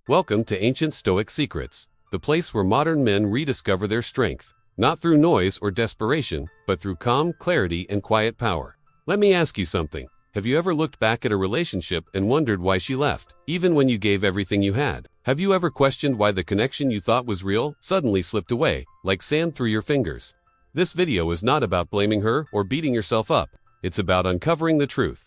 Welcome to Ancient Stoic Secrets, the place where modern men rediscover their strength, not through noise or desperation, but through calm, clarity, and quiet power. Let me ask you something. Have you ever looked back at a relationship and wondered why she left, even when you gave everything you had? Have you ever questioned why the connection you thought was real suddenly slipped away, like sand through your fingers? This video is not about blaming her or beating yourself up. It's about uncovering the truth.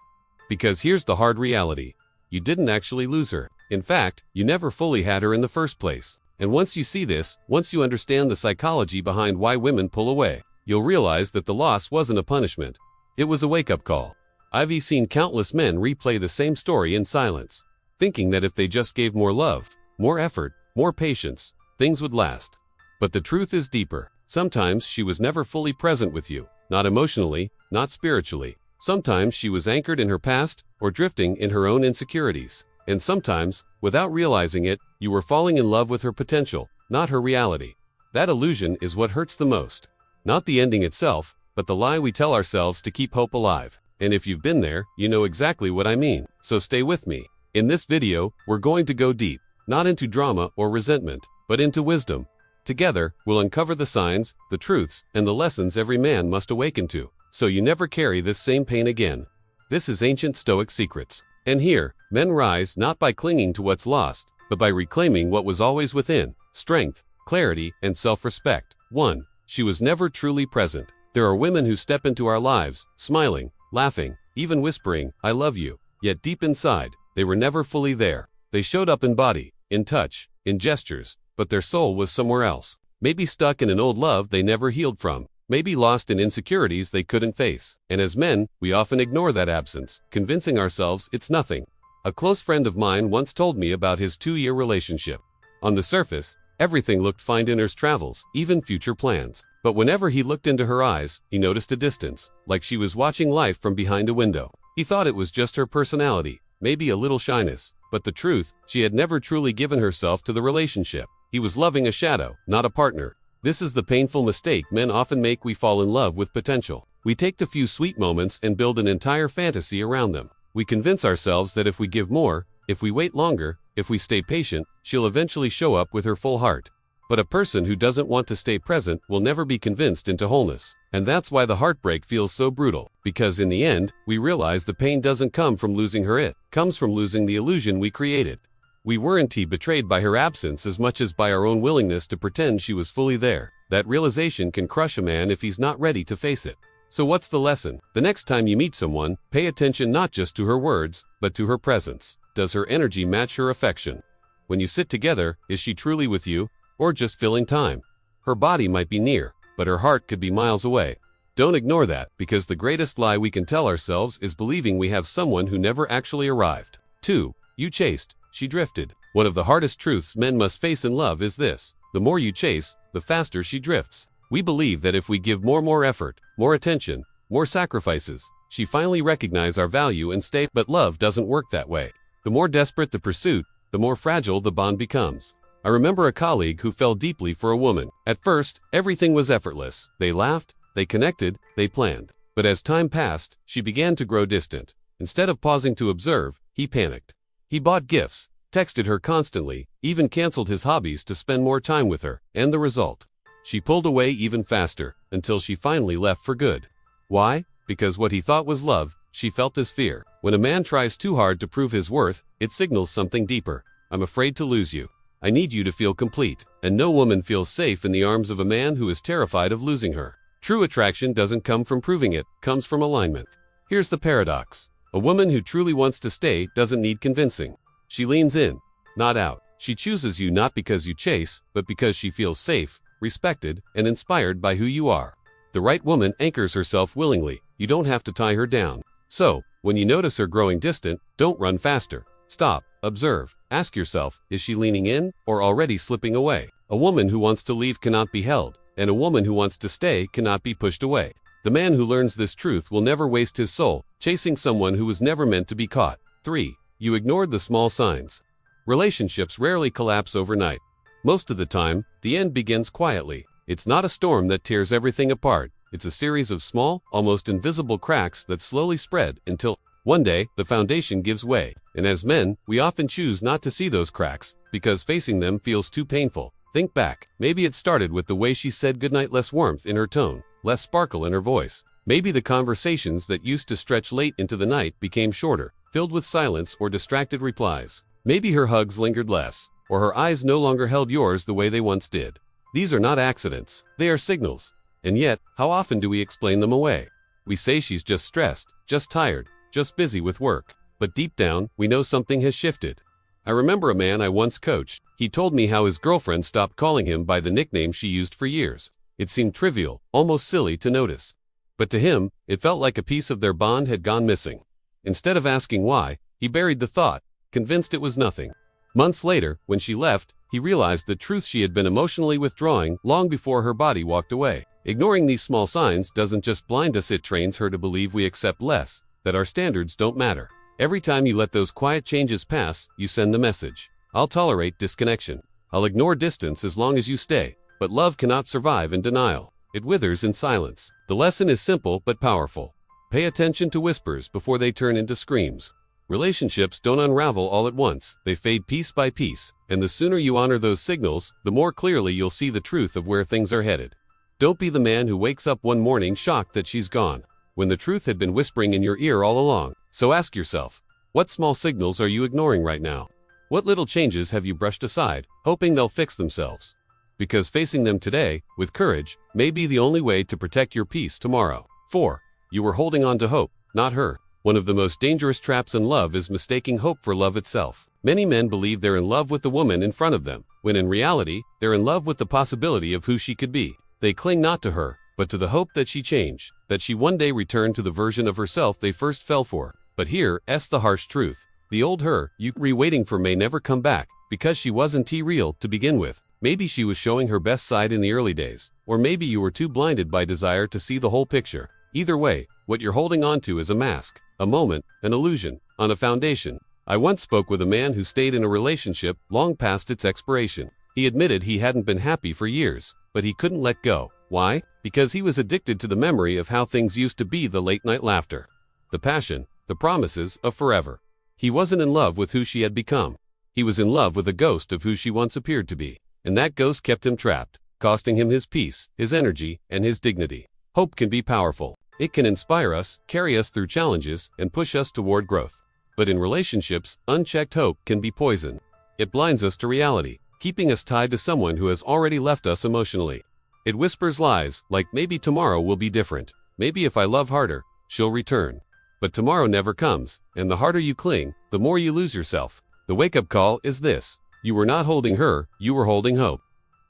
Because here's the hard reality. You didn't actually lose her. In fact, you never fully had her in the first place. And once you see this, once you understand the psychology behind why women pull away, you'll realize that the loss wasn't a punishment. It was a wake-up call. I've seen countless men replay the same story in silence, thinking that if they just gave more love, more effort, more patience, things would last. But the truth is deeper. Sometimes she was never fully present with you, not emotionally, not spiritually. Sometimes she was anchored in her past or drifting in her own insecurities. And sometimes, without realizing it, you were falling in love with her potential, not her reality. That illusion is what hurts the most. Not the ending itself, but the lie we tell ourselves to keep hope alive. And if you've been there, you know exactly what I mean. So stay with me. In this video, we're going to go deep, not into drama or resentment, but into wisdom. Together, we'll uncover the signs, the truths, and the lessons every man must awaken to, so you never carry this same pain again. This is Ancient Stoic Secrets. And here, men rise not by clinging to what's lost, but by reclaiming what was always within: strength, clarity, and self-respect. 1. She was never truly present. There are women who step into our lives, smiling, laughing, even whispering, "I love you." Yet deep inside, they were never fully there. They showed up in body, in touch, in gestures, but their soul was somewhere else. Maybe stuck in an old love they never healed from. Maybe lost in insecurities they couldn't face. And as men, we often ignore that absence, convincing ourselves it's nothing. A close friend of mine once told me about his 2-year relationship. On the surface, everything looked fine in his travels, even future plans. But whenever he looked into her eyes, he noticed a distance, like she was watching life from behind a window. He thought it was just her personality, maybe a little shyness, but the truth, she had never truly given herself to the relationship. He was loving a shadow, not a partner. This is the painful mistake men often make. We fall in love with potential. We take the few sweet moments and build an entire fantasy around them. We convince ourselves that if we give more, if we wait longer, if we stay patient, she'll eventually show up with her full heart. But a person who doesn't want to stay present will never be convinced into wholeness. And that's why the heartbreak feels so brutal. Because in the end, we realize the pain doesn't come from losing her, it comes from losing the illusion we created. We weren't betrayed by her absence as much as by our own willingness to pretend she was fully there. That realization can crush a man if he's not ready to face it. So what's the lesson? The next time you meet someone, pay attention not just to her words, but to her presence. Does her energy match her affection? When you sit together, is she truly with you, or just filling time? Her body might be near, but her heart could be miles away. Don't ignore that, because the greatest lie we can tell ourselves is believing we have someone who never actually arrived. 2. You chased. She drifted. One of the hardest truths men must face in love is this: the more you chase, the faster she drifts. We believe that if we give more effort, more attention, more sacrifices, she finally recognizes our value and stay. But love doesn't work that way. The more desperate the pursuit, the more fragile the bond becomes. I remember a colleague who fell deeply for a woman. At first, everything was effortless. They laughed, they connected, they planned. But as time passed, she began to grow distant. Instead of pausing to observe, he panicked. He bought gifts, texted her constantly, even canceled his hobbies to spend more time with her, and the result? She pulled away even faster, until she finally left for good. Why? Because what he thought was love, she felt as fear. When a man tries too hard to prove his worth, it signals something deeper. I'm afraid to lose you. I need you to feel complete. And no woman feels safe in the arms of a man who is terrified of losing her. True attraction doesn't come from proving it, comes from alignment. Here's the paradox. A woman who truly wants to stay doesn't need convincing. She leans in, not out. She chooses you not because you chase, but because she feels safe, respected, and inspired by who you are. The right woman anchors herself willingly. You don't have to tie her down. So, when you notice her growing distant, don't run faster. Stop, observe, ask yourself, is she leaning in or already slipping away? A woman who wants to leave cannot be held, and a woman who wants to stay cannot be pushed away. The man who learns this truth will never waste his soul chasing someone who was never meant to be caught. 3. You ignored the small signs. Relationships rarely collapse overnight. Most of the time, the end begins quietly. It's not a storm that tears everything apart. It's a series of small, almost invisible cracks that slowly spread until one day the foundation gives way. And as men, we often choose not to see those cracks because facing them feels too painful. Think back. Maybe it started with the way she said goodnight, less warmth in her tone, less sparkle in her voice. Maybe the conversations that used to stretch late into the night became shorter, filled with silence or distracted replies. Maybe her hugs lingered less, or her eyes no longer held yours the way they once did. These are not accidents, they are signals. And yet, how often do we explain them away? We say she's just stressed, just tired, just busy with work. But deep down, we know something has shifted. I remember a man I once coached. He told me how his girlfriend stopped calling him by the nickname she used for years. It seemed trivial, almost silly to notice. But to him, it felt like a piece of their bond had gone missing. Instead of asking why, he buried the thought, convinced it was nothing. Months later, when she left, he realized the truth: she had been emotionally withdrawing long before her body walked away. Ignoring these small signs doesn't just blind us, it trains her to believe we accept less, that our standards don't matter. Every time you let those quiet changes pass, you send the message: I'll tolerate disconnection. I'll ignore distance as long as you stay. But love cannot survive in denial. It withers in silence. The lesson is simple but powerful. Pay attention to whispers before they turn into screams. Relationships don't unravel all at once. They fade piece by piece. And the sooner you honor those signals, the more clearly you'll see the truth of where things are headed. Don't be the man who wakes up one morning shocked that she's gone, when the truth had been whispering in your ear all along. So ask yourself, what small signals are you ignoring right now? What little changes have you brushed aside, hoping they'll fix themselves? Because facing them today, with courage, may be the only way to protect your peace tomorrow. 4. You were holding on to hope, not her. One of the most dangerous traps in love is mistaking hope for love itself. Many men believe they're in love with the woman in front of them, when in reality, they're in love with the possibility of who she could be. They cling not to her, but to the hope that she change, that she one day return to the version of herself they first fell for. But here's the harsh truth. The old her you were waiting for may never come back, because she wasn't real to begin with. Maybe she was showing her best side in the early days, or maybe you were too blinded by desire to see the whole picture. Either way, what you're holding on to is a mask, a moment, an illusion, on a foundation. I once spoke with a man who stayed in a relationship long past its expiration. He admitted he hadn't been happy for years, but he couldn't let go. Why? Because he was addicted to the memory of how things used to be, the late-night laughter, the passion, the promises of forever. He wasn't in love with who she had become. He was in love with a ghost of who she once appeared to be. And that ghost kept him trapped, costing him his peace, his energy, and his dignity. Hope can be powerful. It can inspire us, carry us through challenges, and push us toward growth. But in relationships, unchecked hope can be poison. It blinds us to reality, keeping us tied to someone who has already left us emotionally. It whispers lies, like maybe tomorrow will be different. Maybe if I love harder, she'll return. But tomorrow never comes, and the harder you cling, the more you lose yourself. The wake-up call is this: you were not holding her, you were holding hope.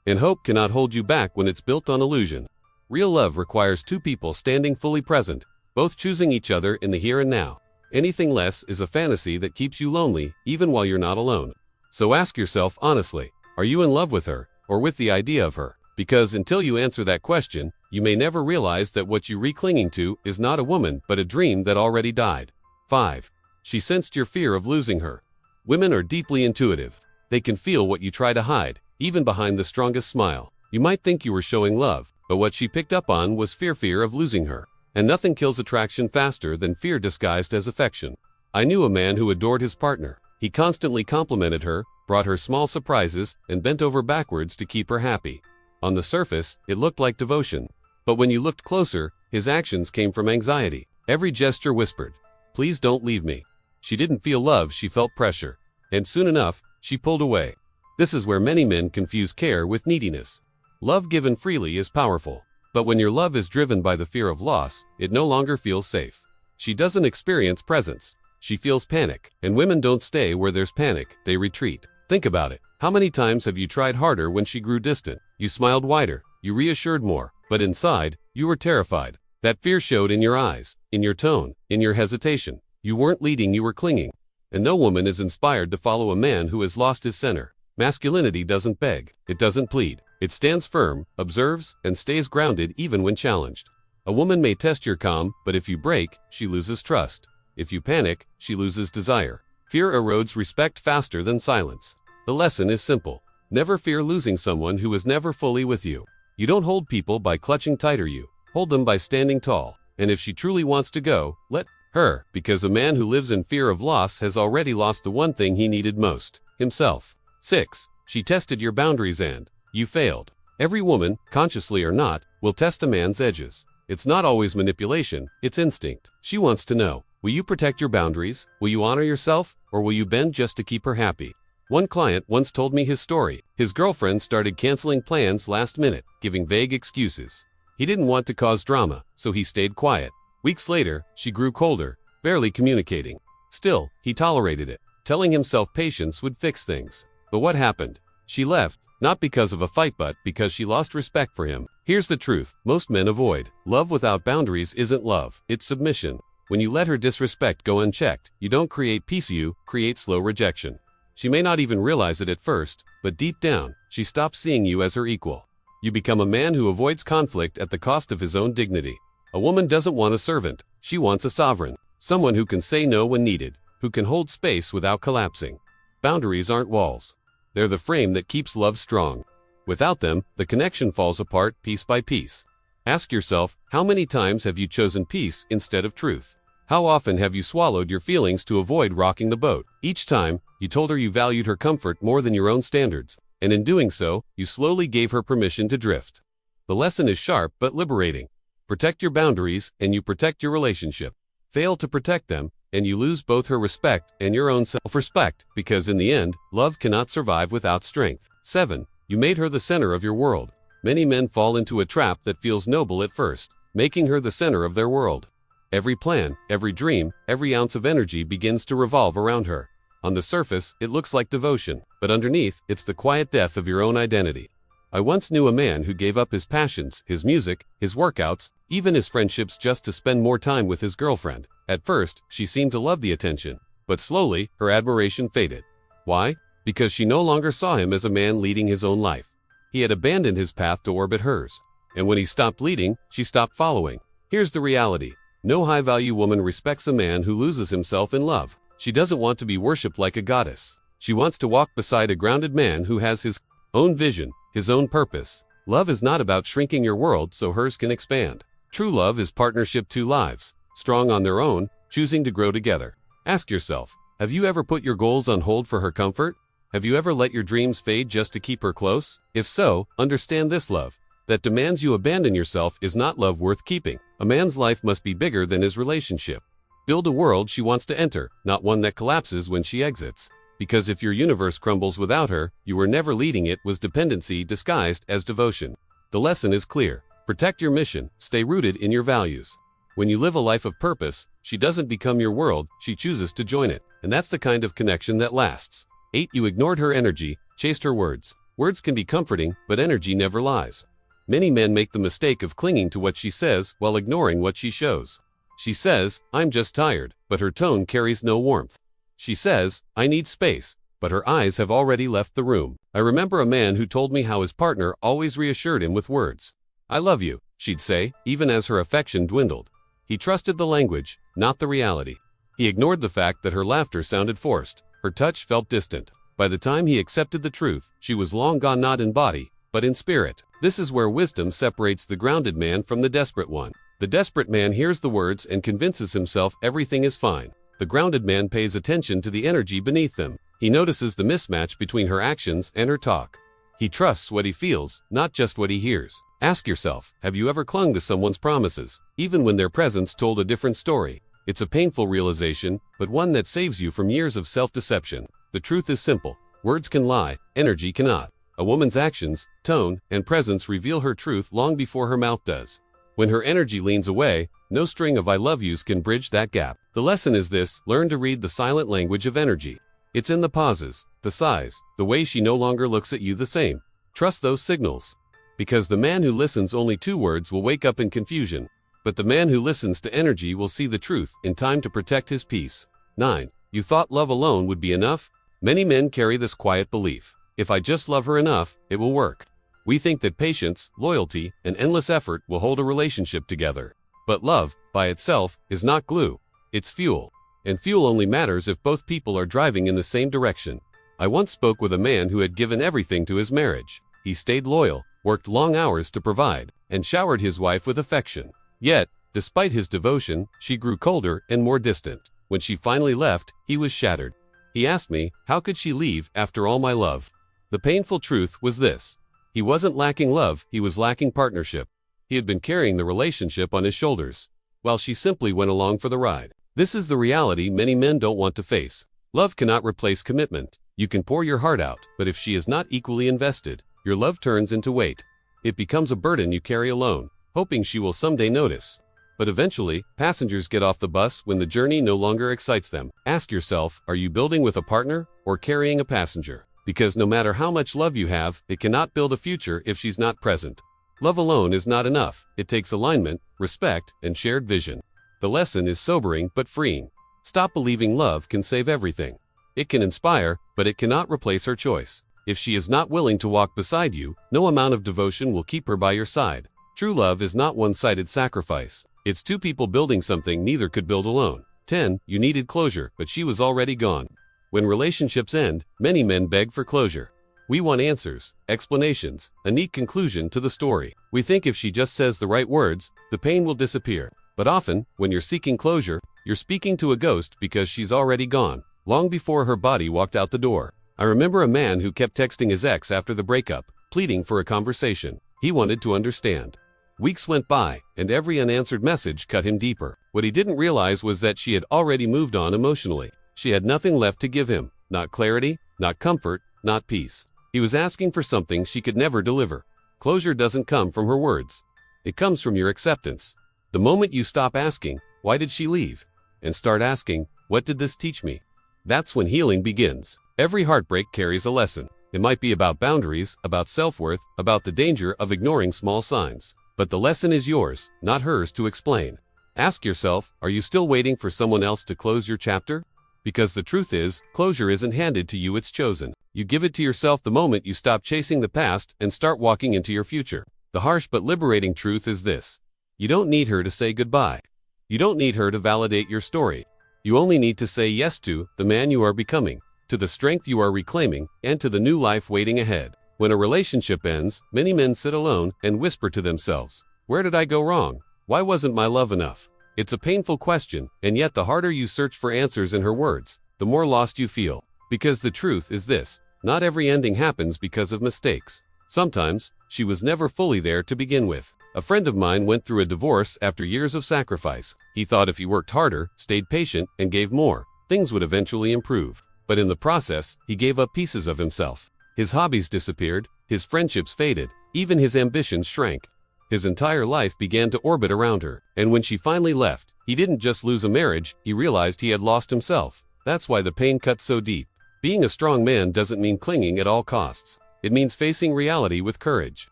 And hope cannot hold you back when it's built on illusion. Real love requires two people standing fully present, both choosing each other in the here and now. Anything less is a fantasy that keeps you lonely, even while you're not alone. So ask yourself honestly, are you in love with her, or with the idea of her? Because until you answer that question, you may never realize that what you're clinging to is not a woman but a dream that already died. 5. She sensed your fear of losing her. Women are deeply intuitive. They can feel what you try to hide, even behind the strongest smile. You might think you were showing love, but what she picked up on was fear of losing her. And nothing kills attraction faster than fear disguised as affection. I knew a man who adored his partner. He constantly complimented her, brought her small surprises, and bent over backwards to keep her happy. On the surface, it looked like devotion. But when you looked closer, his actions came from anxiety. Every gesture whispered, "Please don't leave me." She didn't feel love, she felt pressure. And soon enough, she pulled away. This is where many men confuse care with neediness. Love given freely is powerful. But when your love is driven by the fear of loss, it no longer feels safe. She doesn't experience presence. She feels panic. And women don't stay where there's panic, they retreat. Think about it. How many times have you tried harder when she grew distant? You smiled wider, you reassured more, but inside, you were terrified. That fear showed in your eyes, in your tone, in your hesitation. You weren't leading, you were clinging. And no woman is inspired to follow a man who has lost his center. Masculinity doesn't beg, it doesn't plead. It stands firm, observes, and stays grounded even when challenged. A woman may test your calm, but if you break, she loses trust. If you panic, she loses desire. Fear erodes respect faster than silence. The lesson is simple. Never fear losing someone who is never fully with you. You don't hold people by clutching tighter, you hold them by standing tall. And if she truly wants to go, let her, because a man who lives in fear of loss has already lost the one thing he needed most, himself. 6. She tested your boundaries and you failed. Every woman, consciously or not, will test a man's edges. It's not always manipulation, it's instinct. She wants to know, will you protect your boundaries? Will you honor yourself? Or will you bend just to keep her happy? One client once told me his story. His girlfriend started canceling plans last minute, giving vague excuses. He didn't want to cause drama, so he stayed quiet. Weeks later, she grew colder, barely communicating. Still, he tolerated it, telling himself patience would fix things. But what happened? She left, not because of a fight but because she lost respect for him. Here's the truth, most men avoid. Love without boundaries isn't love, it's submission. When you let her disrespect go unchecked, you don't create peace, you create slow rejection. She may not even realize it at first, but deep down, she stops seeing you as her equal. You become a man who avoids conflict at the cost of his own dignity. A woman doesn't want a servant, she wants a sovereign. Someone who can say no when needed, who can hold space without collapsing. Boundaries aren't walls. They're the frame that keeps love strong. Without them, the connection falls apart piece by piece. Ask yourself, how many times have you chosen peace instead of truth? How often have you swallowed your feelings to avoid rocking the boat? Each time, you told her you valued her comfort more than your own standards, and in doing so, you slowly gave her permission to drift. The lesson is sharp but liberating. Protect your boundaries, and you protect your relationship. Fail to protect them, and you lose both her respect and your own self-respect, because in the end, love cannot survive without strength. 7. You made her the center of your world. Many men fall into a trap that feels noble at first, making her the center of their world. Every plan, every dream, every ounce of energy begins to revolve around her. On the surface, it looks like devotion, but underneath, it's the quiet death of your own identity. I once knew a man who gave up his passions, his music, his workouts, even his friendships just to spend more time with his girlfriend. At first, she seemed to love the attention, but slowly, her admiration faded. Why? Because she no longer saw him as a man leading his own life. He had abandoned his path to orbit hers. And when he stopped leading, she stopped following. Here's the reality. No high-value woman respects a man who loses himself in love. She doesn't want to be worshipped like a goddess. She wants to walk beside a grounded man who has his own vision, his own purpose. Love is not about shrinking your world so hers can expand. True love is partnership, two lives, strong on their own, choosing to grow together. Ask yourself, have you ever put your goals on hold for her comfort? Have you ever let your dreams fade just to keep her close? If so, understand this: love that demands you abandon yourself is not love worth keeping. A man's life must be bigger than his relationship. Build a world she wants to enter, not one that collapses when she exits. Because if your universe crumbles without her, you were never leading, it was dependency disguised as devotion. The lesson is clear. Protect your mission, stay rooted in your values. When you live a life of purpose, she doesn't become your world, she chooses to join it. And that's the kind of connection that lasts. 8. You ignored her energy, chased her words. Words can be comforting, but energy never lies. Many men make the mistake of clinging to what she says while ignoring what she shows. She says, "I'm just tired," but her tone carries no warmth. She says, "I need space," but her eyes have already left the room. I remember a man who told me how his partner always reassured him with words. "I love you," she'd say, even as her affection dwindled. He trusted the language, not the reality. He ignored the fact that her laughter sounded forced. Her touch felt distant. By the time he accepted the truth, she was long gone, not in body, but in spirit. This is where wisdom separates the grounded man from the desperate one. The desperate man hears the words and convinces himself everything is fine. The grounded man pays attention to the energy beneath them. He notices the mismatch between her actions and her talk. He trusts what he feels, not just what he hears. Ask yourself, have you ever clung to someone's promises, even when their presence told a different story? It's a painful realization, but one that saves you from years of self-deception. The truth is simple. Words can lie, energy cannot. A woman's actions, tone, and presence reveal her truth long before her mouth does. When her energy leans away, no string of "I love yous" can bridge that gap. The lesson is this: learn to read the silent language of energy. It's in the pauses, the sighs, the way she no longer looks at you the same. Trust those signals. Because the man who listens only to words will wake up in confusion, but the man who listens to energy will see the truth in time to protect his peace. 9. You thought love alone would be enough? Many men carry this quiet belief: if I just love her enough, it will work. We think that patience, loyalty, and endless effort will hold a relationship together. But love, by itself, is not glue. It's fuel. And fuel only matters if both people are driving in the same direction. I once spoke with a man who had given everything to his marriage. He stayed loyal, worked long hours to provide, and showered his wife with affection. Yet, despite his devotion, she grew colder and more distant. When she finally left, he was shattered. He asked me, how could she leave after all my love? The painful truth was this. He wasn't lacking love, he was lacking partnership. He had been carrying the relationship on his shoulders, while she simply went along for the ride. This is the reality many men don't want to face. Love cannot replace commitment. You can pour your heart out, but if she is not equally invested, your love turns into weight. It becomes a burden you carry alone, hoping she will someday notice. But eventually, passengers get off the bus when the journey no longer excites them. Ask yourself, are you building with a partner or carrying a passenger? Because no matter how much love you have, it cannot build a future if she's not present. Love alone is not enough. It takes alignment, respect, and shared vision. The lesson is sobering but freeing. Stop believing love can save everything. It can inspire, but it cannot replace her choice. If she is not willing to walk beside you, no amount of devotion will keep her by your side. True love is not one-sided sacrifice. It's two people building something neither could build alone. 10. You needed closure, but she was already gone. When relationships end, many men beg for closure. We want answers, explanations, a neat conclusion to the story. We think if she just says the right words, the pain will disappear. But often, when you're seeking closure, you're speaking to a ghost because she's already gone, long before her body walked out the door. I remember a man who kept texting his ex after the breakup, pleading for a conversation. He wanted to understand. Weeks went by, and every unanswered message cut him deeper. What he didn't realize was that she had already moved on emotionally. She had nothing left to give him, not clarity, not comfort, not peace. He was asking for something she could never deliver. Closure doesn't come from her words. It comes from your acceptance. The moment you stop asking, why did she leave? And start asking, what did this teach me? That's when healing begins. Every heartbreak carries a lesson. It might be about boundaries, about self-worth, about the danger of ignoring small signs. But the lesson is yours, not hers to explain. Ask yourself, are you still waiting for someone else to close your chapter? Because the truth is, closure isn't handed to you, it's chosen. You give it to yourself the moment you stop chasing the past and start walking into your future. The harsh but liberating truth is this. You don't need her to say goodbye. You don't need her to validate your story. You only need to say yes to the man you are becoming, to the strength you are reclaiming, and to the new life waiting ahead. When a relationship ends, many men sit alone and whisper to themselves, where did I go wrong? Why wasn't my love enough? It's a painful question, and yet the harder you search for answers in her words, the more lost you feel. Because the truth is this, not every ending happens because of mistakes. Sometimes, she was never fully there to begin with. A friend of mine went through a divorce after years of sacrifice. He thought if he worked harder, stayed patient, and gave more, things would eventually improve. But in the process, he gave up pieces of himself. His hobbies disappeared, his friendships faded, even his ambitions shrank. His entire life began to orbit around her, and when she finally left, he didn't just lose a marriage, he realized he had lost himself. That's why the pain cut so deep. Being a strong man doesn't mean clinging at all costs. It means facing reality with courage.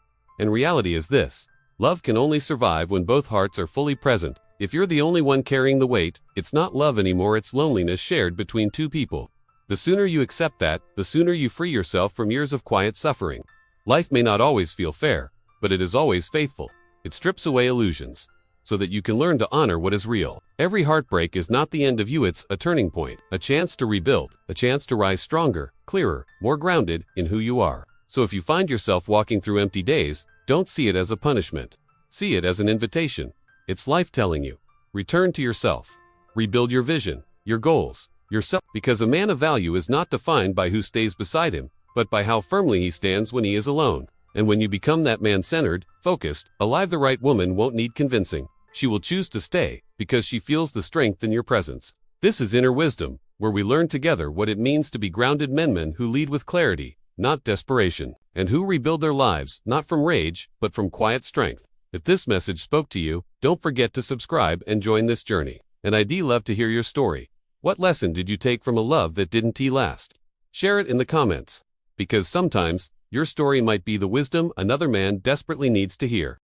And reality is this. Love can only survive when both hearts are fully present. If you're the only one carrying the weight, it's not love anymore, it's loneliness shared between two people. The sooner you accept that, the sooner you free yourself from years of quiet suffering. Life may not always feel fair, but it is always faithful. It strips away illusions, so that you can learn to honor what is real. Every heartbreak is not the end of you, it's a turning point, a chance to rebuild, a chance to rise stronger, clearer, more grounded in who you are. So if you find yourself walking through empty days, don't see it as a punishment. See it as an invitation. It's life telling you, return to yourself. Rebuild your vision, your goals, yourself. Because a man of value is not defined by who stays beside him, but by how firmly he stands when he is alone. And when you become that man-centered, focused, alive, the right woman won't need convincing. She will choose to stay because she feels the strength in your presence. This is Inner Wisdom, where we learn together what it means to be grounded men who lead with clarity, not desperation, and who rebuild their lives not from rage, but from quiet strength. If this message spoke to you, don't forget to subscribe and join this journey. And I'd love to hear your story. What lesson did you take from a love that didn't last? Share it in the comments. Because sometimes, your story might be the wisdom another man desperately needs to hear.